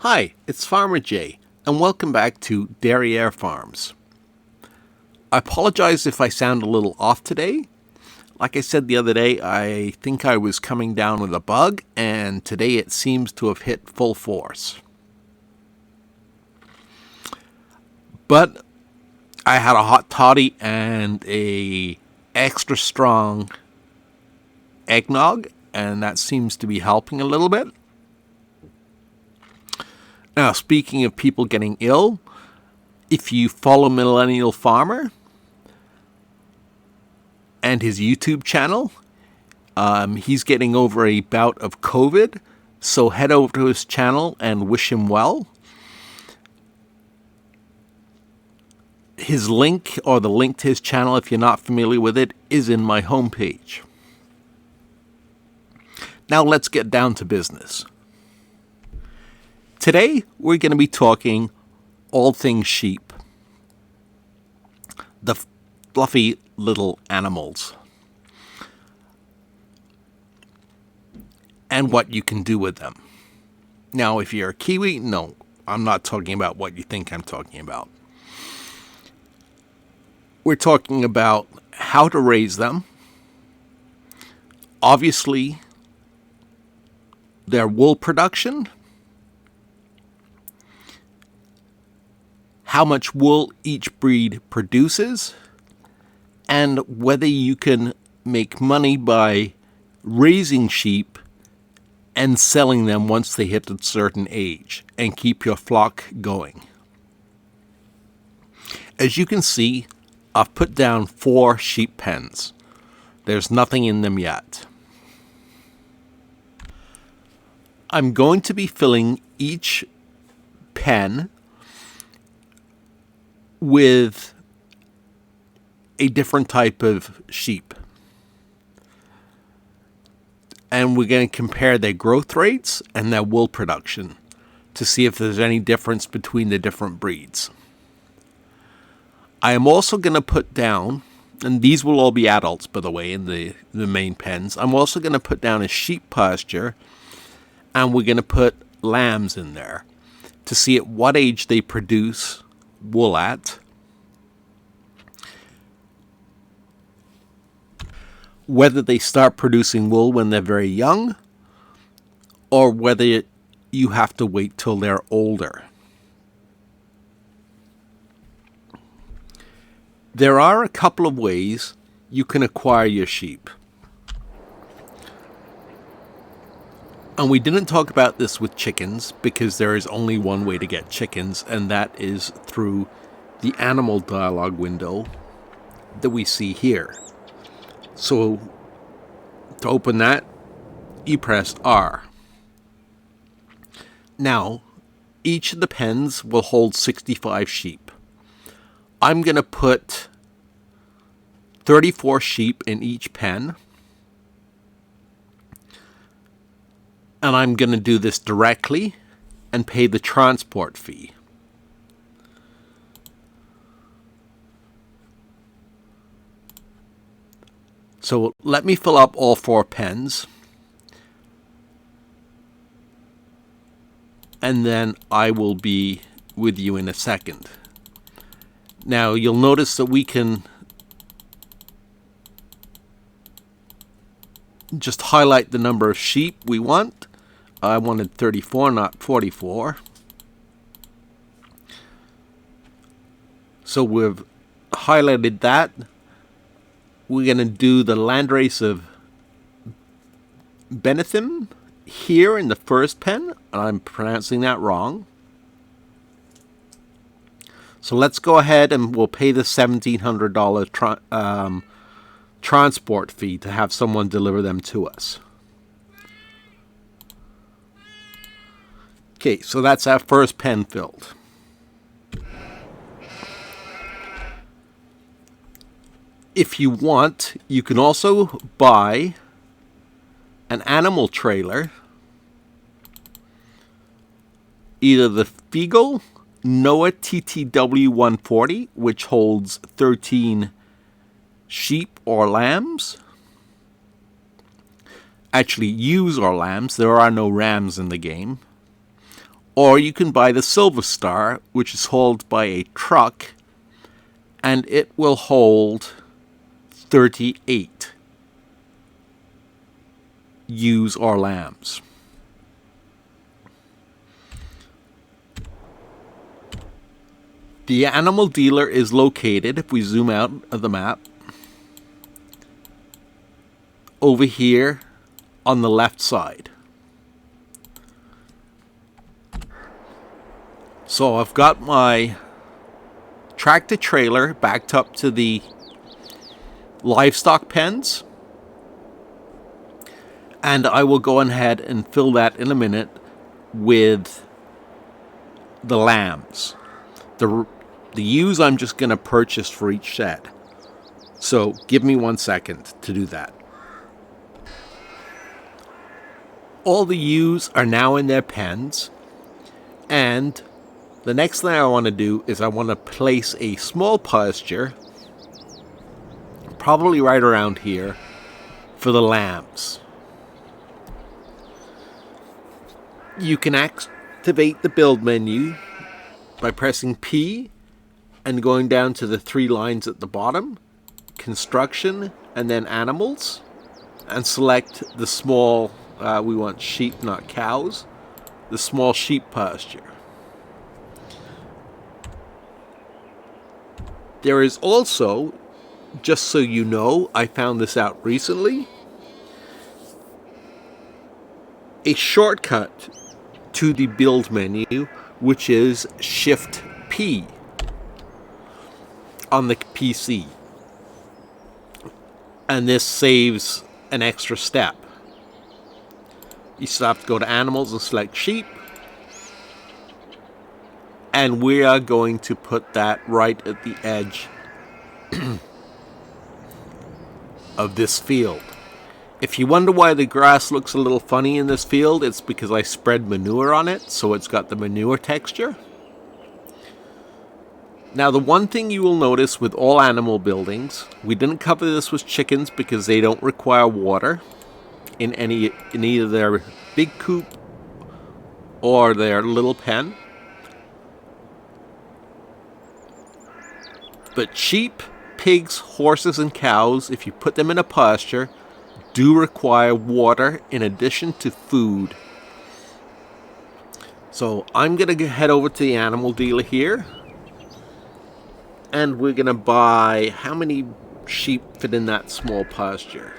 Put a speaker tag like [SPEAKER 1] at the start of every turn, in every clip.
[SPEAKER 1] Hi, it's Farmer Jay, and welcome back to Derriere Farms. I apologize if I sound a little off today. Like I said the other day, I think I was coming down with a bug, and today it seems to have hit full force. But I had a hot toddy and a extra strong eggnog, and that seems to be helping a little bit. Now, speaking of people getting ill, if you follow Millennial Farmer and his YouTube channel, he's getting over a bout of COVID, so head over to his channel and wish him well. His link, or the link to his channel if you're not familiar with it, is in my homepage. Now let's get down to business. Today, we're going to be talking all things sheep. The fluffy little animals. And what you can do with them. Now, if you're a Kiwi, no, I'm not talking about what you think I'm talking about. We're talking about how to raise them. Obviously, their wool production. How much wool each breed produces, and whether you can make money by raising sheep and selling them once they hit a certain age and keep your flock going. As you can see, I've put down 4 sheep pens. There's nothing in them yet. I'm going to be filling each pen with a different type of sheep. And we're going to compare their growth rates and their wool production to see if there's any difference between the different breeds. I am also going to put down, and these will all be adults, by the way, in the main pens. I'm also going to put down a sheep pasture, and we're going to put lambs in there to see at what age they produce wool at, whether they start producing wool when they're very young, or whether you have to wait till they're older. There are a couple of ways you can acquire your sheep. And we didn't talk about this with chickens because there is only one way to get chickens, and that is through the animal dialogue window that we see here. So to open that, you press R. Now, each of the pens will hold 65 sheep. I'm going to put 34 sheep in each pen. And I'm going to do this directly and pay the transport fee. So let me fill up all 4 pens. And then I will be with you in a second. Now you'll notice that we can just highlight the number of sheep we want. I wanted 34, not 44. So we've highlighted that. We're going to do the landrace of Benetham here in the first pen. And I'm pronouncing that wrong. So let's go ahead and we'll pay the $1,700 transport fee to have someone deliver them to us. Okay, so that's our first pen filled. If you want, you can also buy an animal trailer, either the Fiegel Noah TTW 140, which holds 13 sheep or lambs. Actually, ewes or lambs. There are no rams in the game. Or you can buy the Silver Star, which is hauled by a truck, and it will hold 38 ewes or lambs. The animal dealer is located, if we zoom out of the map, over here on the left side. So I've got my tractor trailer backed up to the livestock pens, and I will go ahead and fill that in a minute with the lambs. The ewes I'm just going to purchase for each shed. So give me 1 second to do that. All the ewes are now in their pens, and the next thing I want to do is I want to place a small pasture, probably right around here, for the lambs. You can activate the build menu by pressing P and going down to the 3 lines at the bottom, construction, and then animals, and select the small, we want sheep, not cows, the small sheep pasture. There is also, just so you know, I found this out recently, a shortcut to the build menu, which is Shift P on the PC. And this saves an extra step. You still have to go to animals and select sheep. And we are going to put that right at the edge of this field. If you wonder why the grass looks a little funny in this field, it's because I spread manure on it, so it's got the manure texture. Now, the one thing you will notice with all animal buildings, we didn't cover this with chickens because they don't require water in either their big coop or their little pen. But sheep, pigs, horses, and cows, if you put them in a pasture, do require water in addition to food. So I'm going to head over to the animal dealer here. And we're going to buy, how many sheep fit in that small pasture?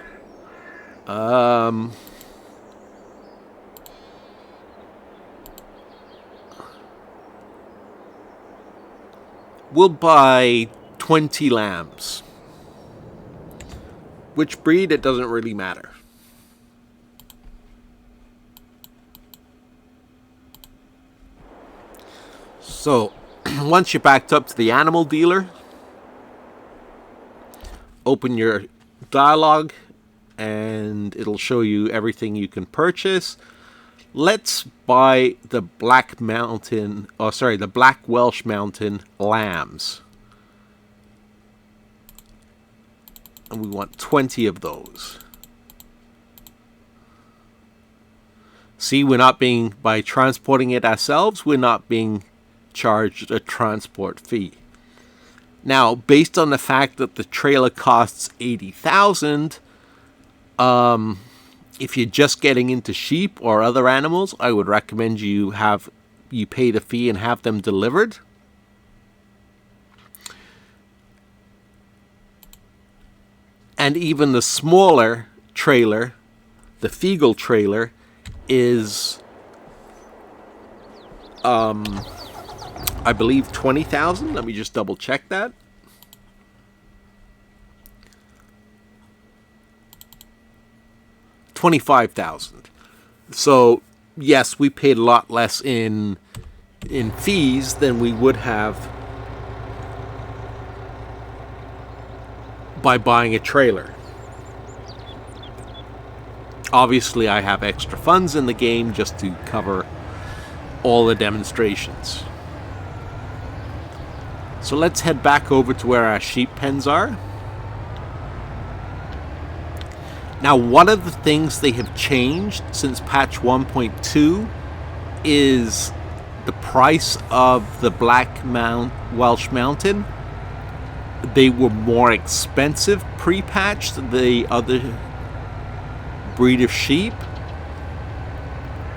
[SPEAKER 1] We'll buy 20 lambs. Which breed, it doesn't really matter. So, once you're backed up to the animal dealer, open your dialogue and it'll show you everything you can purchase. Let's buy the Black Welsh Mountain lambs. And we want 20 of those. See, by transporting it ourselves, we're not being charged a transport fee. Now, based on the fact that the trailer costs $80,000, if you're just getting into sheep or other animals, I would recommend you pay the fee and have them delivered. And even the smaller trailer, the Fiegel trailer, is I believe 20,000. Let me just double check that. $25,000. So yes, we paid a lot less in fees than we would have by buying a trailer. Obviously, I have extra funds in the game just to cover all the demonstrations. So let's head back over to where our sheep pens are. Now, one of the things they have changed since patch 1.2 is the price of the Welsh Mountain, they were more expensive pre-patched than the other breed of sheep,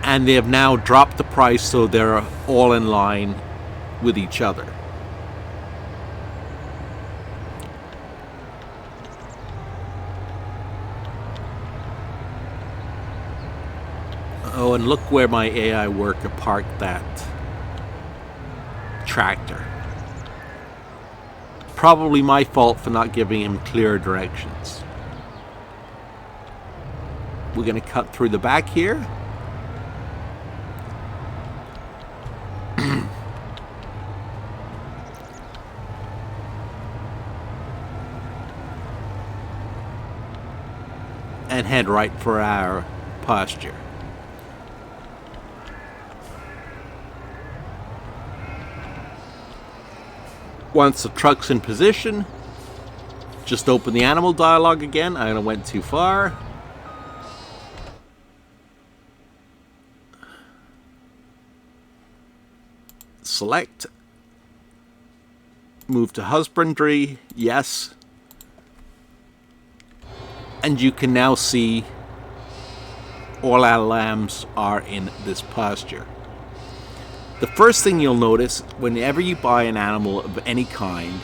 [SPEAKER 1] and they have now dropped the price so they're all in line with each other. Oh, and look where my AI worker parked that tractor. Probably my fault for not giving him clear directions. We're going to cut through the back here. And head right for our pasture. Once the truck's in position, just open the animal dialogue again. I went too far. Select. Move to husbandry. Yes. And you can now see all our lambs are in this pasture. The first thing you'll notice whenever you buy an animal of any kind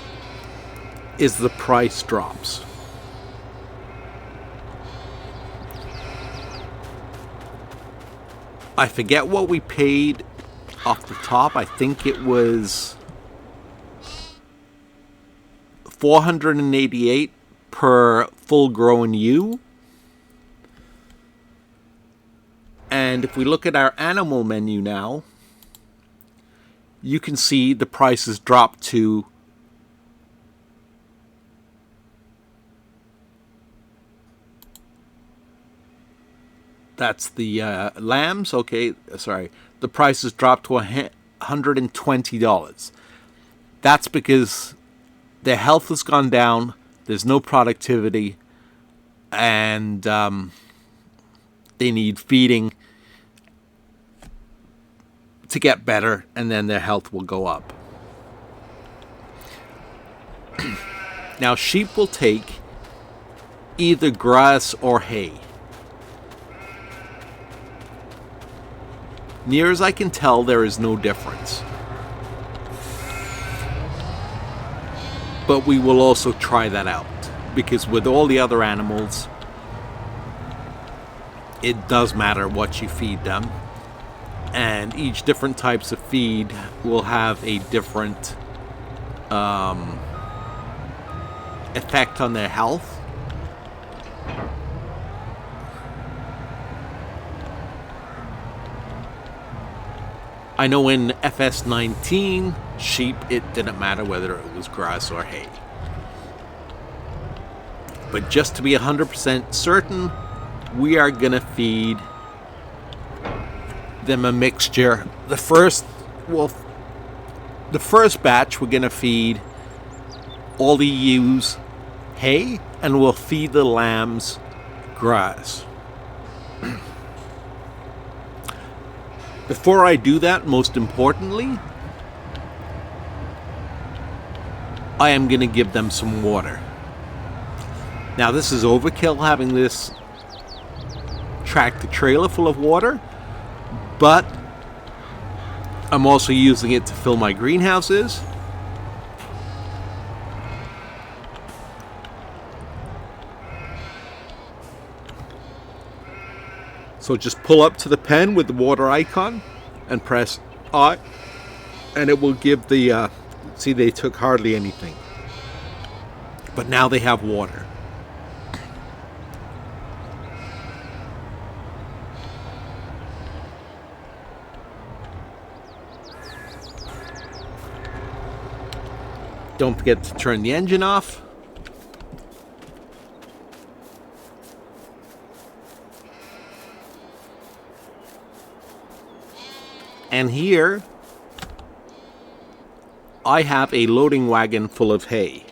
[SPEAKER 1] is the price drops. I forget what we paid off the top. I think it was $488 per full-grown ewe. And if we look at our animal menu now, you can see the prices drop to that's the lambs. Okay, sorry. The prices dropped to $120. That's because their health has gone down. There's no productivity, and they need feeding to get better, and then their health will go up. Now, sheep will take either grass or hay. Near as I can tell, there is no difference. But we will also try that out, because with all the other animals, it does matter what you feed them. And each different types of feed will have a different effect on their health. I know in FS19 sheep, it didn't matter whether it was grass or hay. But just to be 100% certain, we are going to feed them a mixture. The first batch we're going to feed all the ewes hay, and we'll feed the lambs grass. Before I do that, most importantly, I am going to give them some water. Now, this is overkill having this tractor trailer full of water, but I'm also using it to fill my greenhouses. So just pull up to the pen with the water icon and press I, and it will give the, see, they took hardly anything. But now they have water. Don't forget to turn the engine off. And here, I have a loading wagon full of hay.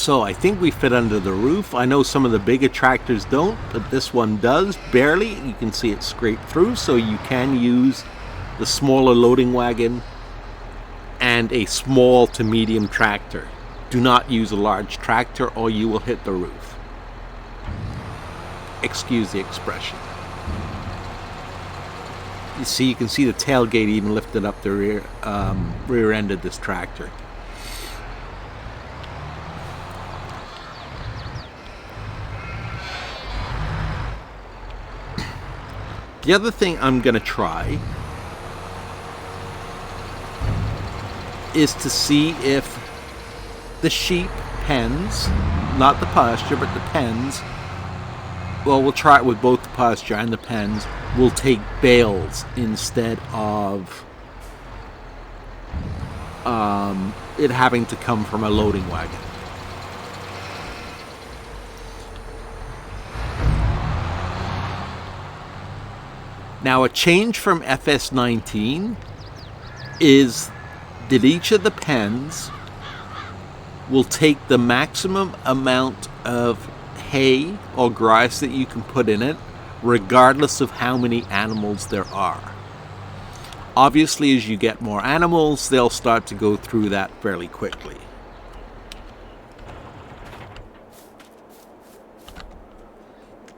[SPEAKER 1] So I think we fit under the roof. I know some of the bigger tractors don't, but this one does, barely. You can see it scraped through, so you can use the smaller loading wagon and a small to medium tractor. Do not use a large tractor or you will hit the roof. Excuse the expression. You see, you can see the tailgate even lifted up the rear end of this tractor. The other thing I'm going to try is to see if the sheep pens, not the pasture, but the pens, well, we'll try it with both the pasture and the pens, will take bales instead of it having to come from a loading wagon. Now, a change from FS19 is that each of the pens will take the maximum amount of hay or grass that you can put in it, regardless of how many animals there are. Obviously, as you get more animals, they'll start to go through that fairly quickly.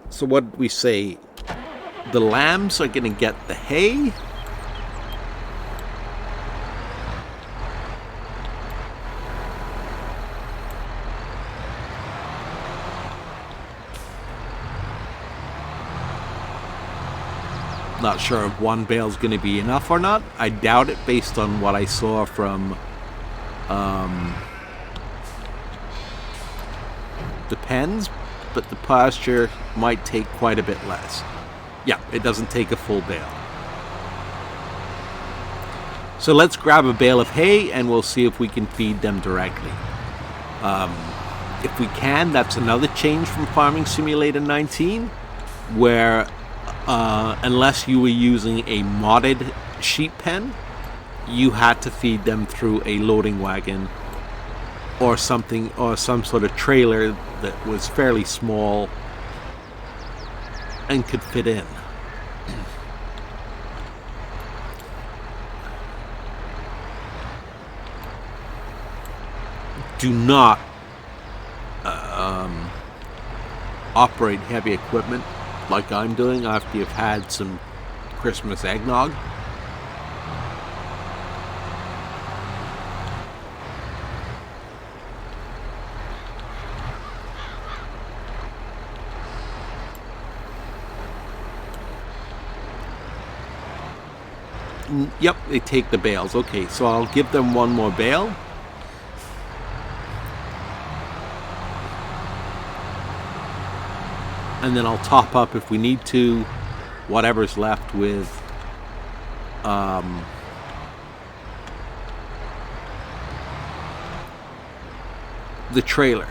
[SPEAKER 1] So what did we say? The lambs are going to get the hay. Not sure if one bale is going to be enough or not. I doubt it based on what I saw from the pens, but the pasture might take quite a bit less. Yeah, it doesn't take a full bale. So let's grab a bale of hay and we'll see if we can feed them directly. If we can, that's another change from Farming Simulator 19, where unless you were using a modded sheep pen, you had to feed them through a loading wagon or something, or some sort of trailer that was fairly small and could fit in. Do not operate heavy equipment like I'm doing after you've had some Christmas eggnog. Yep, they take the bales. Okay, so I'll give them one more bale. And then I'll top up if we need to whatever's left with the trailer.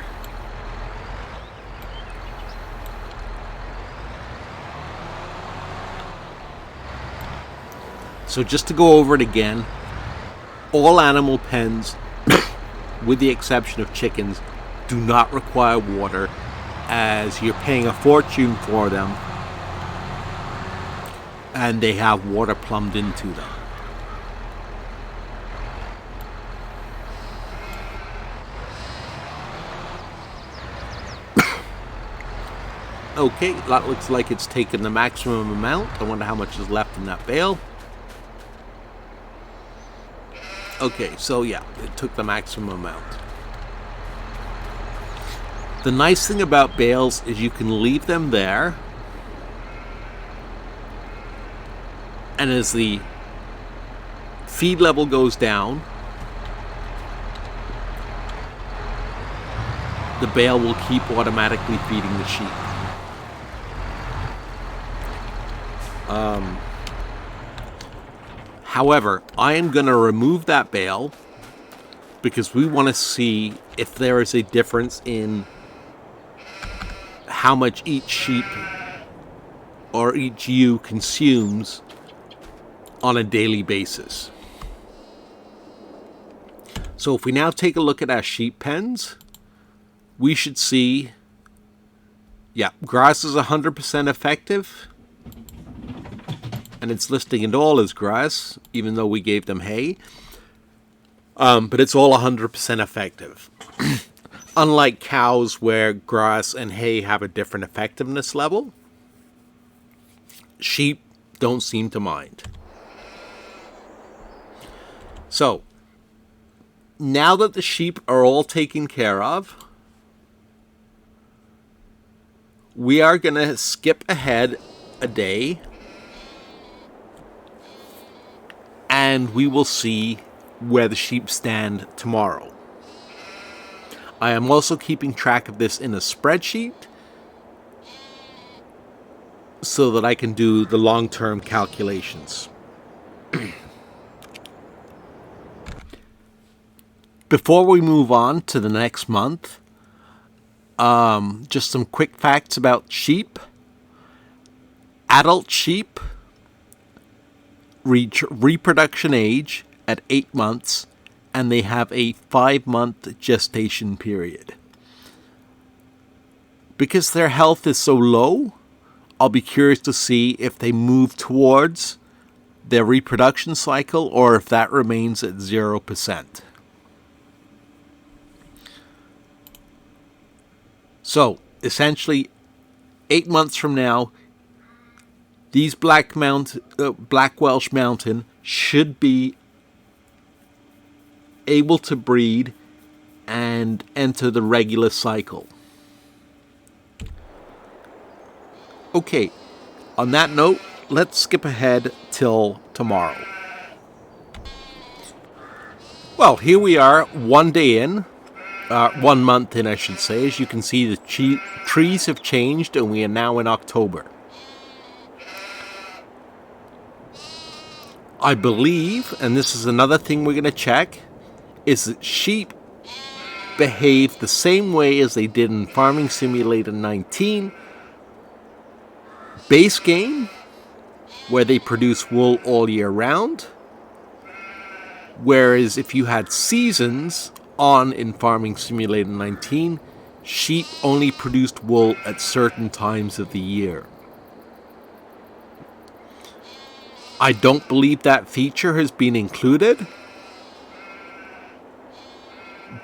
[SPEAKER 1] So just to go over it again, all animal pens, with the exception of chickens, do not require water, as you're paying a fortune for them and they have water plumbed into them. Okay, that looks like it's taken the maximum amount. I wonder how much is left in that bale. Okay, so yeah, it took the maximum amount. The nice thing about bales is you can leave them there, and as the feed level goes down, the bale will keep automatically feeding the sheep. However, I am going to remove that bale because we want to see if there is a difference in how much each sheep or each ewe consumes on a daily basis. So if we now take a look at our sheep pens, we should see, yeah, grass is 100% effective. And it's listing it all as grass, even though we gave them hay. But it's all 100% effective. Unlike cows, where grass and hay have a different effectiveness level, sheep don't seem to mind. So, now that the sheep are all taken care of, we are going to skip ahead a day, and we will see where the sheep stand tomorrow. I am also keeping track of this in a spreadsheet so that I can do the long-term calculations. Before we move on to the next month, just some quick facts about sheep. Adult sheep reach reproduction age at 8 months, and they have a 5-month gestation period. Because their health is so low, I'll be curious to see if they move towards their reproduction cycle or if that remains at 0%. So, essentially, 8 months from now, these Black Welsh Mountain should be able to breed and enter the regular cycle. Okay, on that note, let's skip ahead till tomorrow. Well, here we are, 1 day in. 1 month in, I should say. As you can see, the trees have changed and we are now in October. I believe, and this is another thing we're going to check, is that sheep behave the same way as they did in Farming Simulator 19. Base game, where they produce wool all year round. Whereas if you had seasons on in Farming Simulator 19, sheep only produced wool at certain times of the year. I don't believe that feature has been included,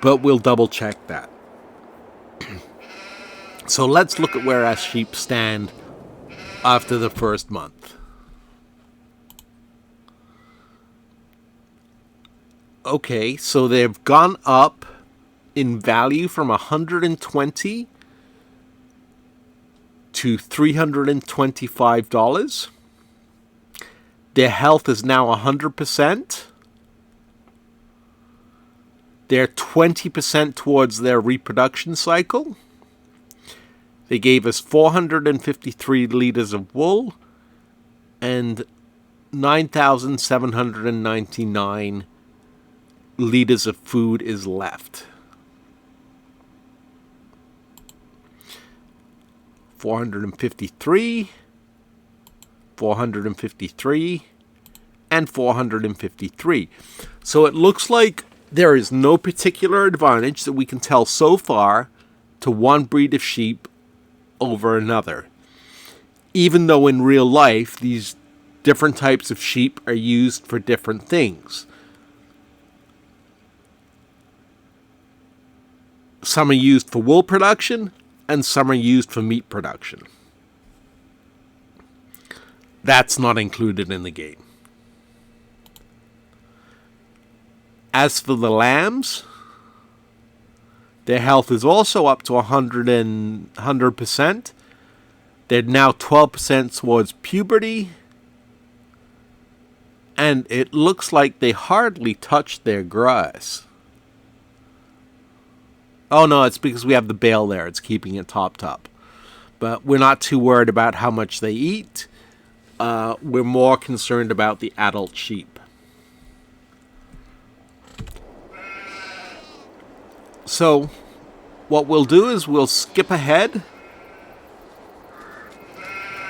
[SPEAKER 1] but we'll double check that. So let's look at where our sheep stand after the first month. Okay, so they've gone up in value from 120 to $325. Their health is now 100%. They're 20% towards their reproduction cycle. They gave us 453 liters of wool and 9,799 liters of food is left. 453, 453, and 453. So it looks like there is no particular advantage that we can tell so far to one breed of sheep over another. Even though in real life, these different types of sheep are used for different things. Some are used for wool production, and some are used for meat production. That's not included in the game. As for the lambs, their health is also up to 100%. They're now 12% towards puberty. And it looks like they hardly touched their grass. Oh no, it's because we have the bale there. It's keeping it topped up. But we're not too worried about how much they eat. We're more concerned about the adult sheep. So, what we'll do is we'll skip ahead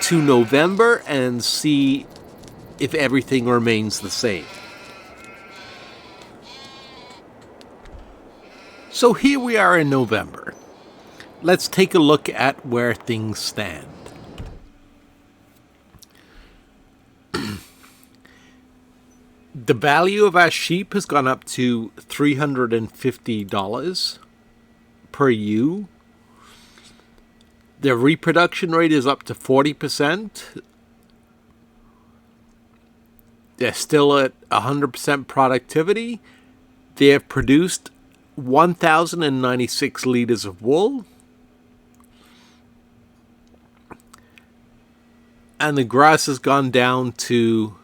[SPEAKER 1] to November and see if everything remains the same. So here we are in November. let's take a look at where things stand. The value of our sheep has gone up to $350 per ewe. Their reproduction rate is up to 40%. They're still at 100% productivity. They have produced 1,096 liters of wool. And the grass has gone down to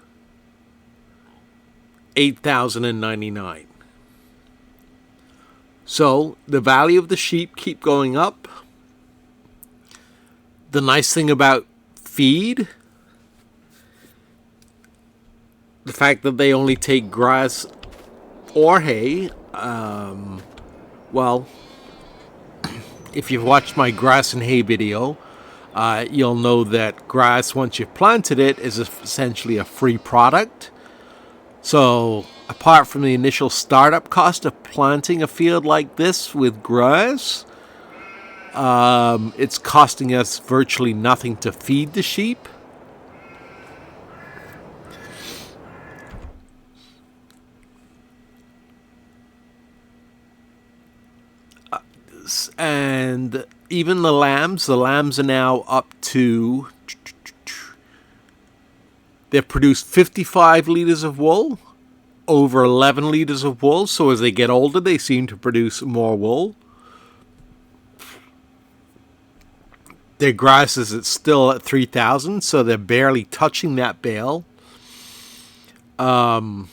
[SPEAKER 1] 8,099. So the value of the sheep keep going up. The nice thing about feed, the fact that they only take grass or hay, well, if you've watched my grass and hay video, you'll know that grass, once you've planted it, is essentially a free product. So apart from the initial startup cost of planting a field like this with grass, it's costing us virtually nothing to feed the sheep. And even the lambs are now up to, they've produced 55 liters of wool, over 11 liters of wool. So as they get older, they seem to produce more wool. Their grass is still at 3,000, so they're barely touching that bale. So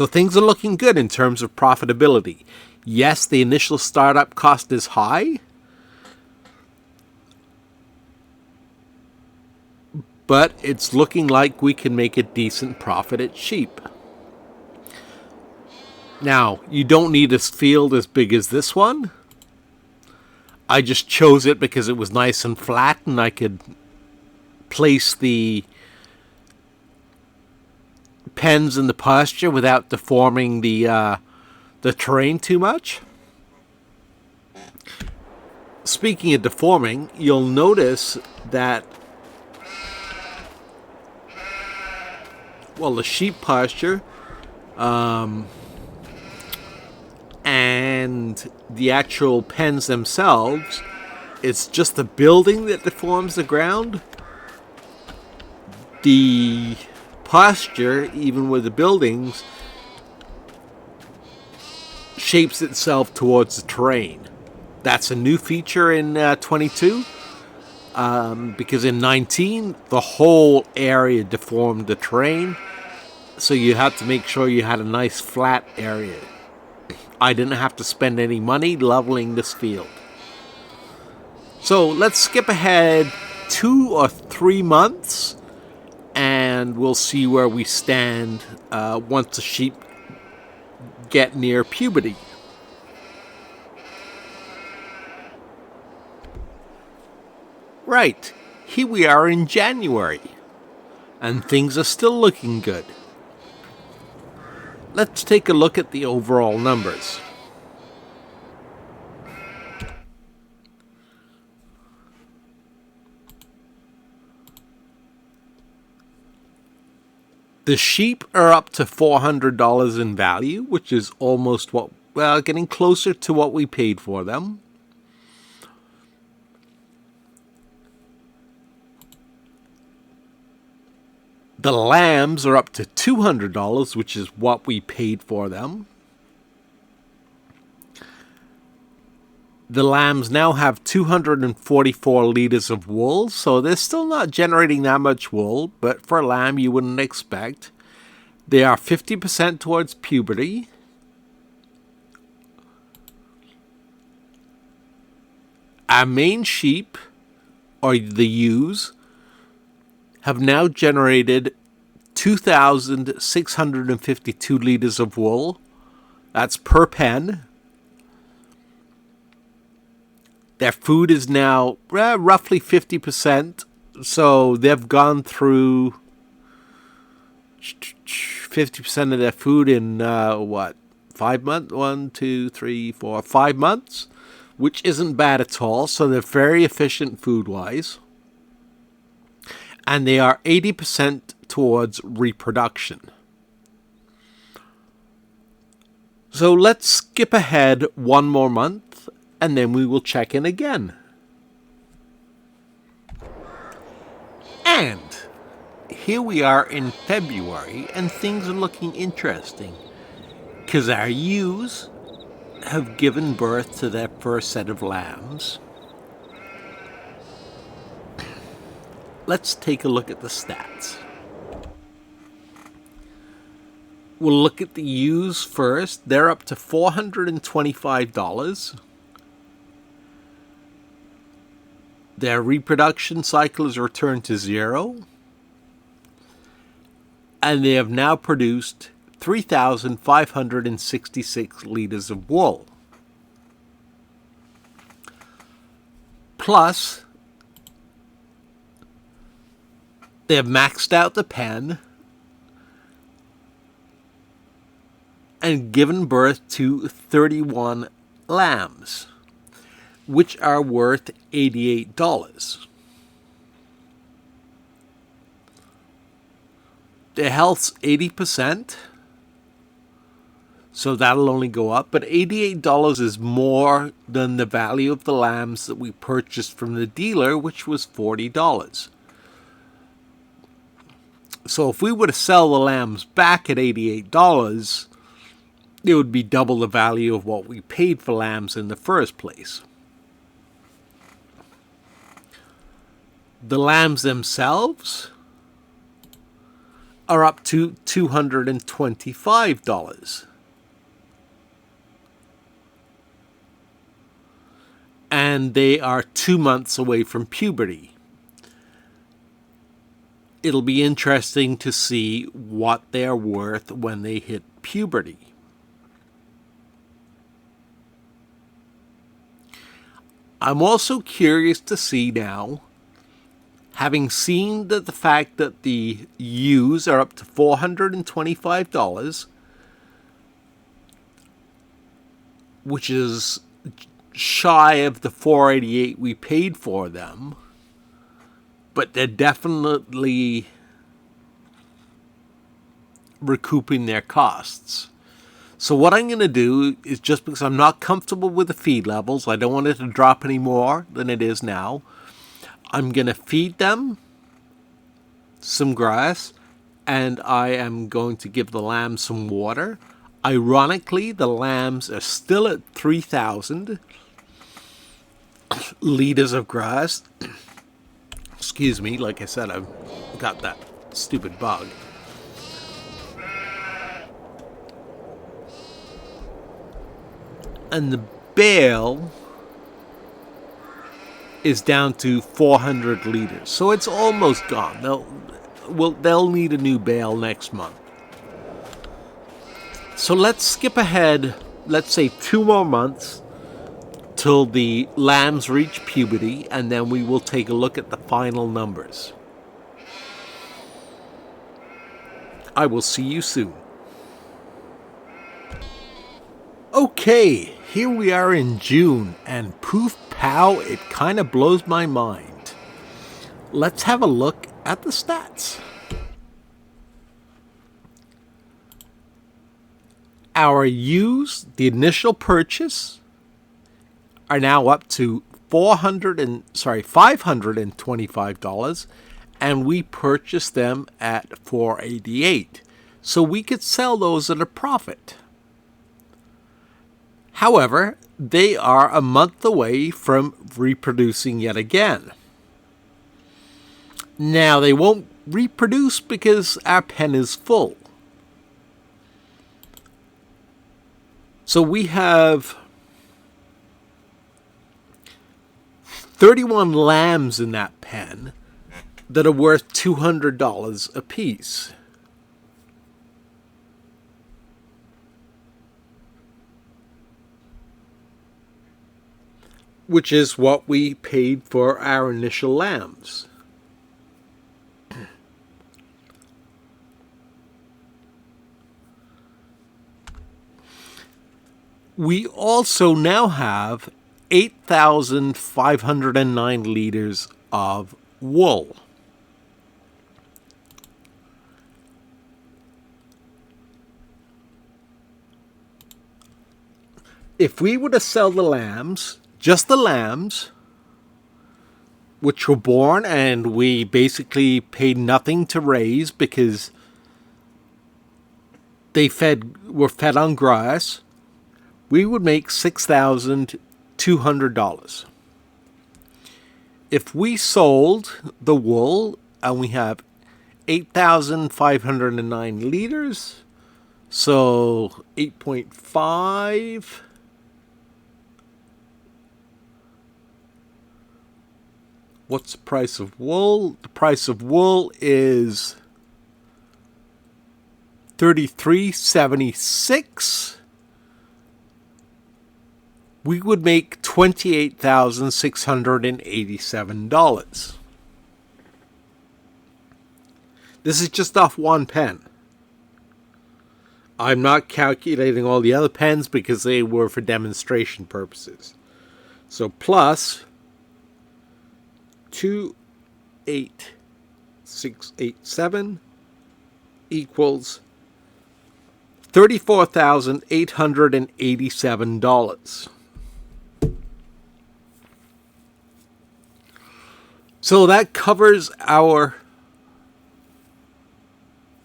[SPEAKER 1] things are looking good in terms of profitability. Yes, the initial startup cost is high, but it's looking like we can make a decent profit at sheep. Now, you don't need a field as big as this one. I just chose it because it was nice and flat and I could place the pens in the pasture without deforming the terrain too much. Speaking of deforming, you'll notice that, well, the sheep pasture and the actual pens themselves, it's just the building that deforms the ground. The pasture, even with the buildings, shapes itself towards the terrain. That's a new feature in 22, because in 19 the whole area deformed the terrain, so you had to make sure you had a nice flat area. I didn't have to spend any money leveling this field. So let's skip ahead 2 or 3 months and we'll see where we stand once the sheep get near puberty. Right, here we are in January, and things are still looking good. Let's take a look at the overall numbers. The sheep are up to $400 in value, which is almost what, well, getting closer to what we paid for them. The lambs are up to $200, which is what we paid for them. The lambs now have 244 liters of wool, so they're still not generating that much wool, but for a lamb you wouldn't expect. They are 50% towards puberty. Our main sheep, or the ewes, have now generated 2,652 liters of wool. That's per pen. Their food is now roughly 50%, so they've gone through 50% of their food in 5 months? 5 months. which isn't bad at all. So they're very efficient food-wise. And they are 80% towards reproduction. So let's skip ahead one more month, and then we will check in again. And here we are in February, and things are looking interesting, because our ewes have given birth to their first set of lambs. Let's take a look at the stats. We'll look at the ewes first. They're up to $425. Their reproduction cycle has returned to 0. And they have now produced 3,566 liters of wool. Plus, they have maxed out the pen and given birth to 31 lambs, which are worth $88. Their health's 80%, so that'll only go up, but $88 is more than the value of the lambs that we purchased from the dealer, which was $40. So if we were to sell the lambs back at $88, it would be double the value of what we paid for lambs in the first place. The lambs themselves are up to $225. And they are 2 months away from puberty. It'll be interesting to see what they're worth when they hit puberty. I'm also curious to see now, having seen that the fact that the ewes are up to $425, which is shy of the $488 we paid for them, but they're definitely recouping their costs. So what I'm going to do is, just because I'm not comfortable with the feed levels, I don't want it to drop any more than it is now, I'm going to feed them some grass, and I am going to give the lambs some water. Ironically, the lambs are still at 3,000 liters of grass. Excuse me, like I said, I've got that stupid bug. And the bale is down to 400 liters. So it's almost gone. They'll need a new bale next month. So let's skip ahead, let's say 2 more months till the lambs reach puberty, and then we will take a look at the final numbers. I will see you soon. Okay, here we are in June, and poof pow, it kind of blows my mind. Let's have a look at the stats. Our ewes, the initial purchase, are now up to $525, and we purchased them at $488. So we could sell those at a profit. However, they are a month away from reproducing yet again. Now, they won't reproduce because our pen is full. So we have 31 lambs in that pen that are worth $200 a piece. Which is what we paid for our initial lambs. We also now have 8,509 liters of wool. If we were to sell the lambs, just the lambs, which were born and we basically paid nothing to raise because they were fed on grass, we would make $6,200. If we sold the wool and we have 8,509 liters, so 8.5. What's the price of wool? The price of wool is $33.76. We would make $28,687. This is just off one pen. I'm not calculating all the other pens because they were for demonstration purposes. So plus 2,867 equals $34,887. So that covers our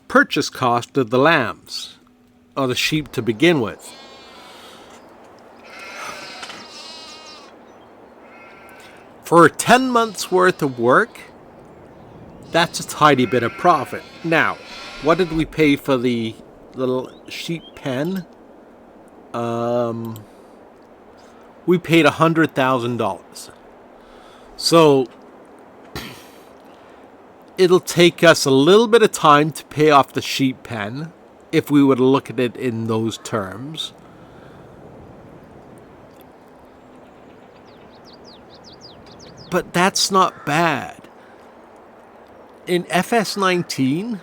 [SPEAKER 1] purchase cost of the lambs, or the sheep to begin with. For 10 months worth of work, that's a tidy bit of profit. Now, what did we pay for the little sheep pen? We paid $100,000. So it'll take us a little bit of time to pay off the sheep pen if we were to look at it in those terms. But that's not bad. In FS19,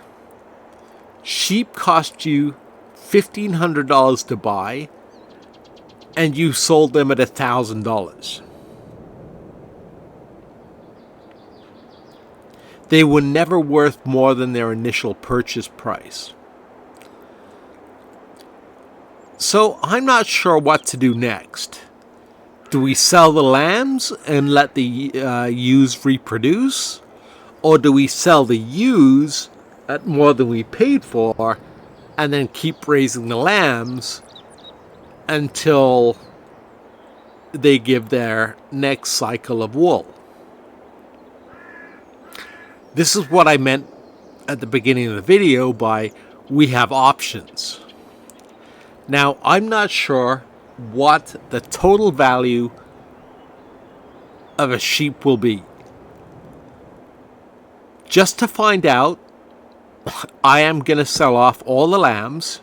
[SPEAKER 1] sheep cost you $1,500 to buy, and you sold them at $1,000. They were never worth more than their initial purchase price. So I'm not sure what to do next. Do we sell the lambs and let the ewes reproduce? Or do we sell the ewes at more than we paid for and then keep raising the lambs until they give their next cycle of wool? This is what I meant at the beginning of the video by we have options. Now, I'm not sure what the total value of a sheep will be. Just to find out, I am going to sell off all the lambs,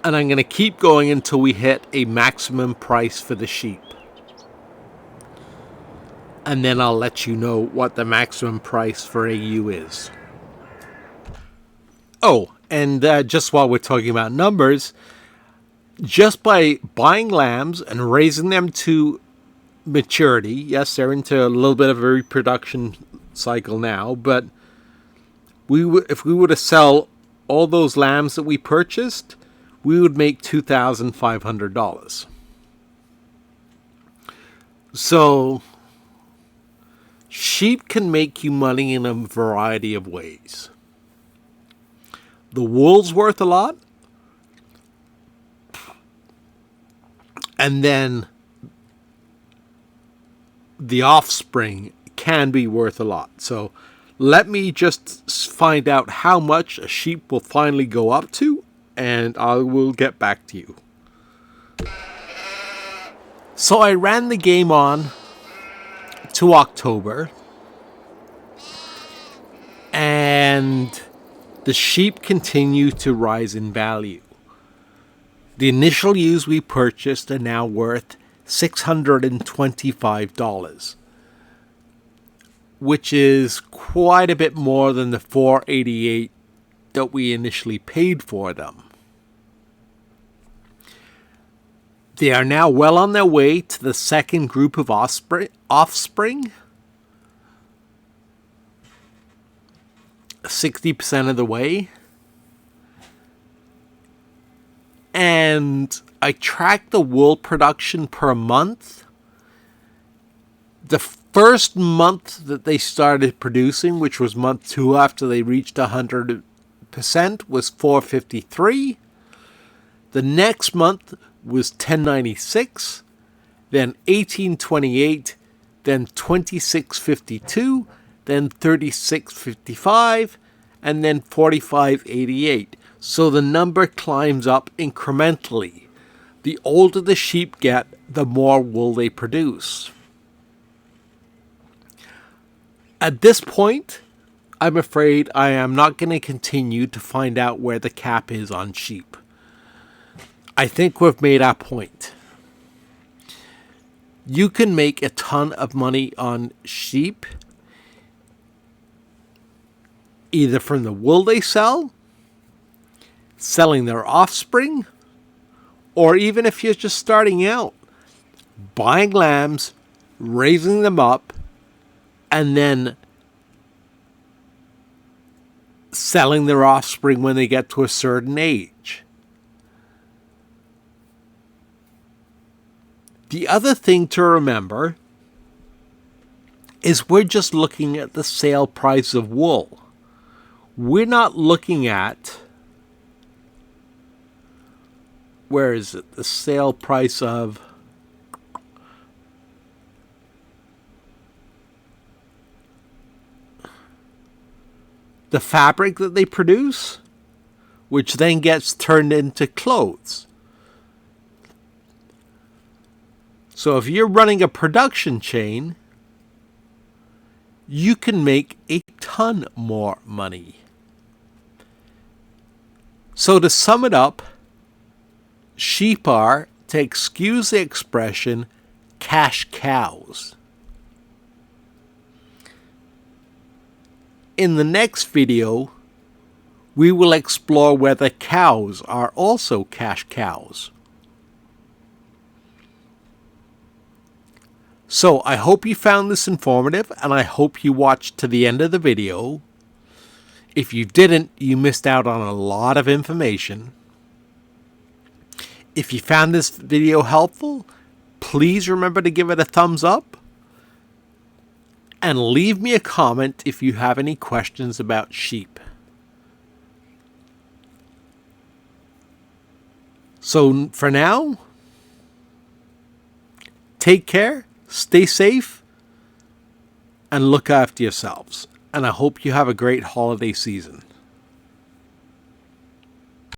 [SPEAKER 1] and I'm going to keep going until we hit a maximum price for the sheep. And then I'll let you know what the maximum price for a ewe is. Oh, and just while we're talking about numbers, just by buying lambs and raising them to maturity, yes, they're into a little bit of a reproduction cycle now, but if we were to sell all those lambs that we purchased, we would make $2,500. So sheep can make you money in a variety of ways. The wool's worth a lot, and then the offspring can be worth a lot. So let me just find out how much a sheep will finally go up to, and I will get back to you. So I ran the game on to October, and the sheep continue to rise in value. The initial ewes we purchased are now worth $625, which is quite a bit more than the $488 that we initially paid for them. They are now well on their way to the second group of offspring. 60% of the way. And I tracked the wool production per month. The first month that they started producing, which was month 2 after they reached 100%, was 453. The next month was 1096, then 1828, then 2652, then 3655, and then 4588. So the number climbs up incrementally. The older the sheep get, the more wool they produce. At this point, I'm afraid I am not going to continue to find out where the cap is on sheep. I think we've made our point. You can make a ton of money on sheep, either from the wool they sell, selling their offspring, or even if you're just starting out, buying lambs, raising them up, and then selling their offspring when they get to a certain age. The other thing to remember is we're just looking at the sale price of wool. We're not looking at, where is it, the sale price of the fabric that they produce, which then gets turned into clothes. So if you're running a production chain, you can make a ton more money. So to sum it up, sheep are, to excuse the expression, cash cows. In the next video, we will explore whether cows are also cash cows. So I hope you found this informative, and I hope you watched to the end of the video. If you didn't, you missed out on a lot of information. If you found this video helpful, please remember to give it a thumbs up. And leave me a comment if you have any questions about sheep. So for now, take care, stay safe, and look after yourselves. And I hope you have a great holiday season.